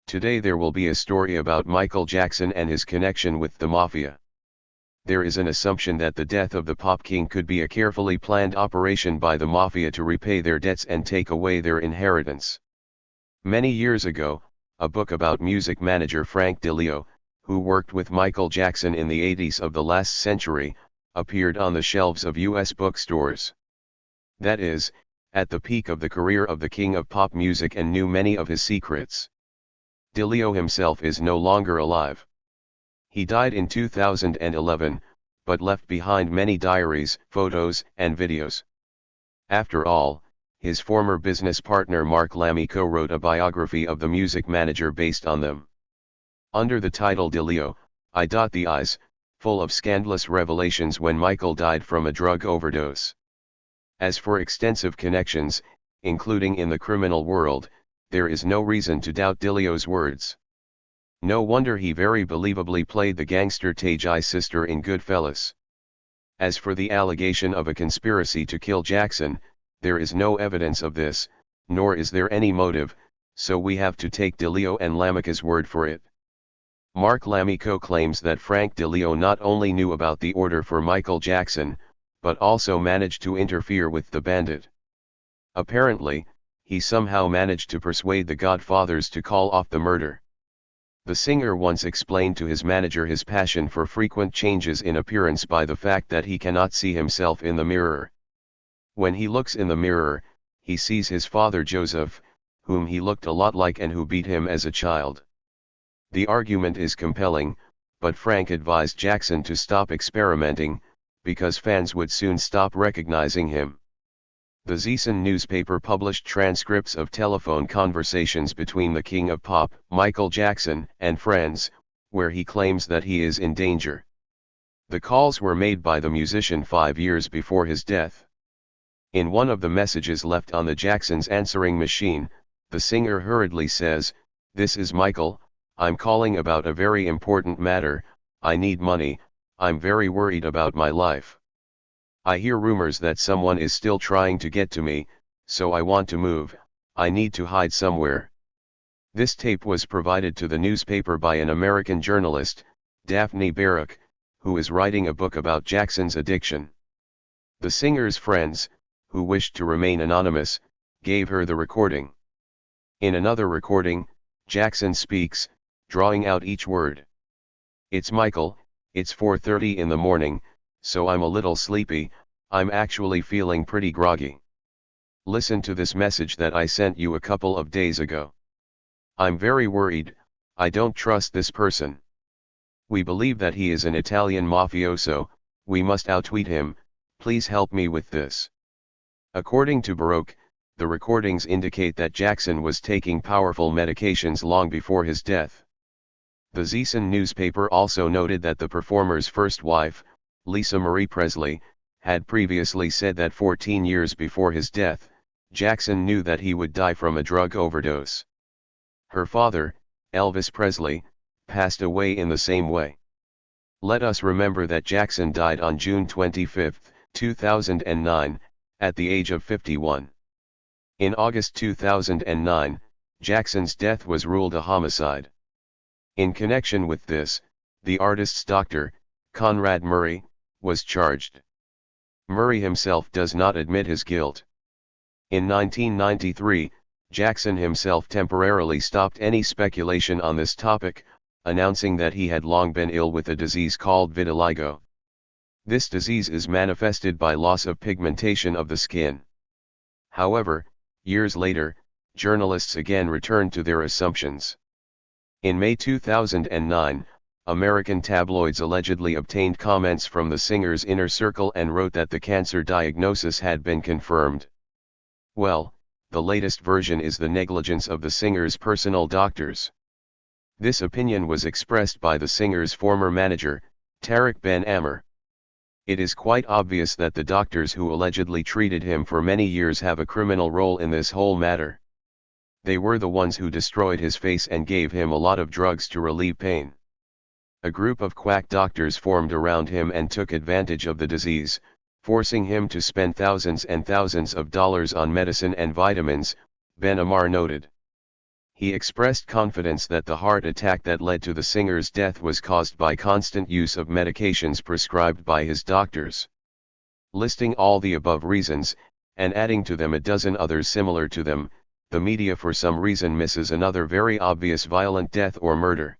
Today there will be a story about Michael Jackson and his connection with the mafia. There is an assumption that the death of the pop king could be a carefully planned operation by the mafia to repay their debts and take away their inheritance. Many years ago, a book about music manager Frank DiLeo, who worked with Michael Jackson in the 80s of the last century, appeared on the shelves of U.S. bookstores. That is, at the peak of the career of the king of pop music, and knew many of his secrets. DiLeo himself is no longer alive. He died in 2011, but left behind many diaries, photos, and videos. After all, his former business partner Mark Lamy co-wrote a biography of the music manager based on them. Under the title DiLeo, the I's, full of scandalous revelations when Michael died from a drug overdose. As for extensive connections, including in the criminal world, there is no reason to doubt DiLeo's words. No wonder he very believably played the gangster Tajai's sister in Goodfellas. As for the allegation of a conspiracy to kill Jackson, there is no evidence of this, nor is there any motive, so we have to take DiLeo and Lamica's word for it. Mark Lamico claims that Frank DiLeo not only knew about the order for Michael Jackson, but also managed to interfere with the bandit. Apparently, he somehow managed to persuade the Godfathers to call off the murder. The singer once explained to his manager his passion for frequent changes in appearance by the fact that he cannot see himself in the mirror. When he looks in the mirror, he sees his father Joseph, whom he looked a lot like and who beat him as a child. The argument is compelling, but Frank advised Jackson to stop experimenting, because fans would soon stop recognizing him. The Zeeson newspaper published transcripts of telephone conversations between the king of pop, Michael Jackson, and friends, where he claims that he is in danger. The calls were made by the musician 5 years before his death. In one of the messages left on the Jackson's answering machine, the singer hurriedly says, "This is Michael, I'm calling about a very important matter, I need money, I'm very worried about my life. I hear rumors that someone is still trying to get to me, so I want to move, I need to hide somewhere." This tape was provided to the newspaper by an American journalist, Daphne Baruch, who is writing a book about Jackson's addiction. The singer's friends, who wished to remain anonymous, gave her the recording. In another recording, Jackson speaks, drawing out each word. "It's Michael, it's 4:30 in the morning, so I'm a little sleepy, I'm actually feeling pretty groggy. Listen to this message that I sent you a couple of days ago. I'm very worried, I don't trust this person. We believe that he is an Italian mafioso, we must outtweet him, please help me with this." According to Baruch, the recordings indicate that Jackson was taking powerful medications long before his death. The Zeeson newspaper also noted that the performer's first wife, Lisa Marie Presley, had previously said that 14 years before his death, Jackson knew that he would die from a drug overdose. Her father, Elvis Presley, passed away in the same way. Let us remember that Jackson died on June 25, 2009, at the age of 51. In August 2009, Jackson's death was ruled a homicide. In connection with this, the artist's doctor, Conrad Murray, was charged. Murray himself does not admit his guilt. In 1993, Jackson himself temporarily stopped any speculation on this topic, announcing that he had long been ill with a disease called vitiligo. This disease is manifested by loss of pigmentation of the skin. However, years later, journalists again returned to their assumptions. In May 2009, American tabloids allegedly obtained comments from the singer's inner circle and wrote that the cancer diagnosis had been confirmed. Well, the latest version is the negligence of the singer's personal doctors. This opinion was expressed by the singer's former manager, Tariq Ben Ammar. It is quite obvious that the doctors who allegedly treated him for many years have a criminal role in this whole matter. They were the ones who destroyed his face and gave him a lot of drugs to relieve pain. A group of quack doctors formed around him and took advantage of the disease, forcing him to spend thousands and thousands of dollars on medicine and vitamins, Ben Ammar noted. He expressed confidence that the heart attack that led to the singer's death was caused by constant use of medications prescribed by his doctors. Listing all the above reasons, and adding to them a dozen others similar to them, the media for some reason misses another very obvious violent death or murder.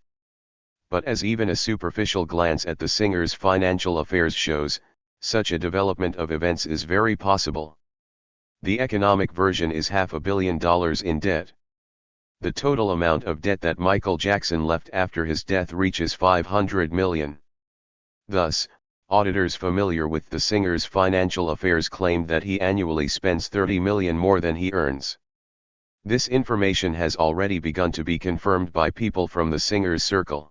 But as even a superficial glance at the singer's financial affairs shows, such a development of events is very possible. The economic version is $500 million in debt. The total amount of debt that Michael Jackson left after his death reaches $500 million. Thus, auditors familiar with the singer's financial affairs claimed that he annually spends $30 million more than he earns. This information has already begun to be confirmed by people from the singer's circle.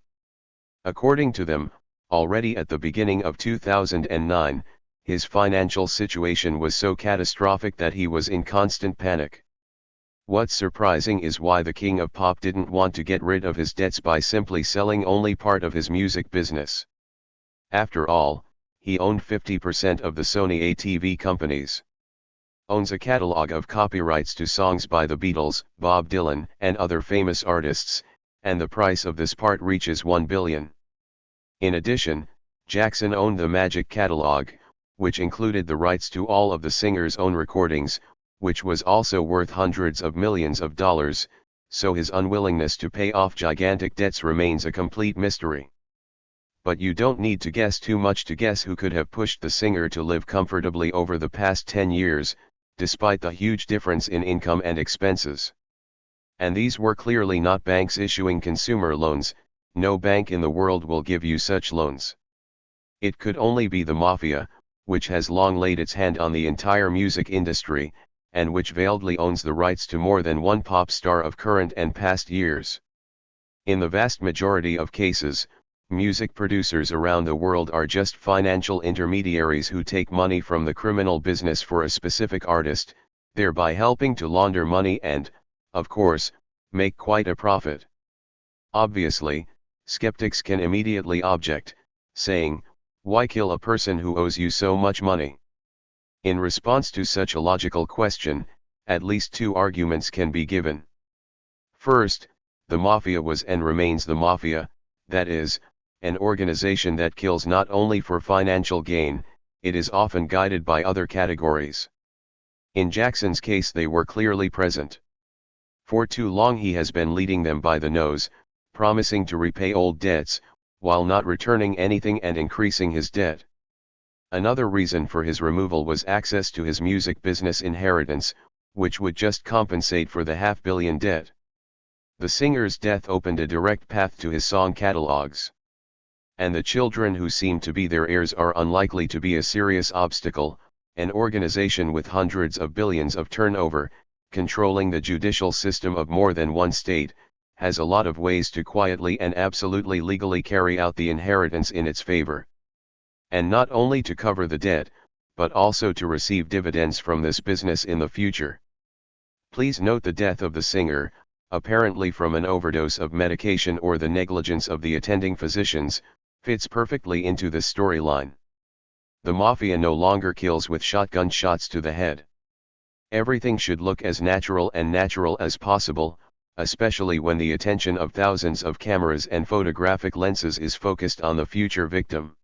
According to them, already at the beginning of 2009, his financial situation was so catastrophic that he was in constant panic. What's surprising is why the king of pop didn't want to get rid of his debts by simply selling only part of his music business. After all, he owned 50% of the Sony ATV companies. Owns a catalog of copyrights to songs by the Beatles, Bob Dylan, and other famous artists, and the price of this part reaches $1 billion. In addition, Jackson owned the Magic catalog, which included the rights to all of the singer's own recordings, which was also worth hundreds of millions of dollars, so his unwillingness to pay off gigantic debts remains a complete mystery. But you don't need to guess too much to guess who could have pushed the singer to live comfortably over the past 10 years, despite the huge difference in income and expenses. And these were clearly not banks issuing consumer loans. No bank in the world will give you such loans. It could only be the mafia, which has long laid its hand on the entire music industry, and which veiledly owns the rights to more than one pop star of current and past years. In the vast majority of cases, music producers around the world are just financial intermediaries who take money from the criminal business for a specific artist, thereby helping to launder money and, of course, make quite a profit. Obviously, skeptics can immediately object, saying, "Why kill a person who owes you so much money?" In response to such a logical question, at least two arguments can be given. First, the mafia was and remains the mafia, that is, an organization that kills not only for financial gain, it is often guided by other categories. In Jackson's case they were clearly present. For too long he has been leading them by the nose, promising to repay old debts, while not returning anything and increasing his debt. Another reason for his removal was access to his music business inheritance, which would just compensate for the $500 million debt. The singer's death opened a direct path to his song catalogs. And the children who seem to be their heirs are unlikely to be a serious obstacle. An organization with hundreds of billions of turnover, controlling the judicial system of more than one state, has a lot of ways to quietly and absolutely legally carry out the inheritance in its favor. And not only to cover the debt, but also to receive dividends from this business in the future. Please note the death of the singer, apparently from an overdose of medication or the negligence of the attending physicians, fits perfectly into this storyline. The mafia no longer kills with shotgun shots to the head. Everything should look as natural as possible, especially when the attention of thousands of cameras and photographic lenses is focused on the future victim.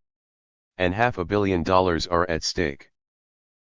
And $500 million are at stake.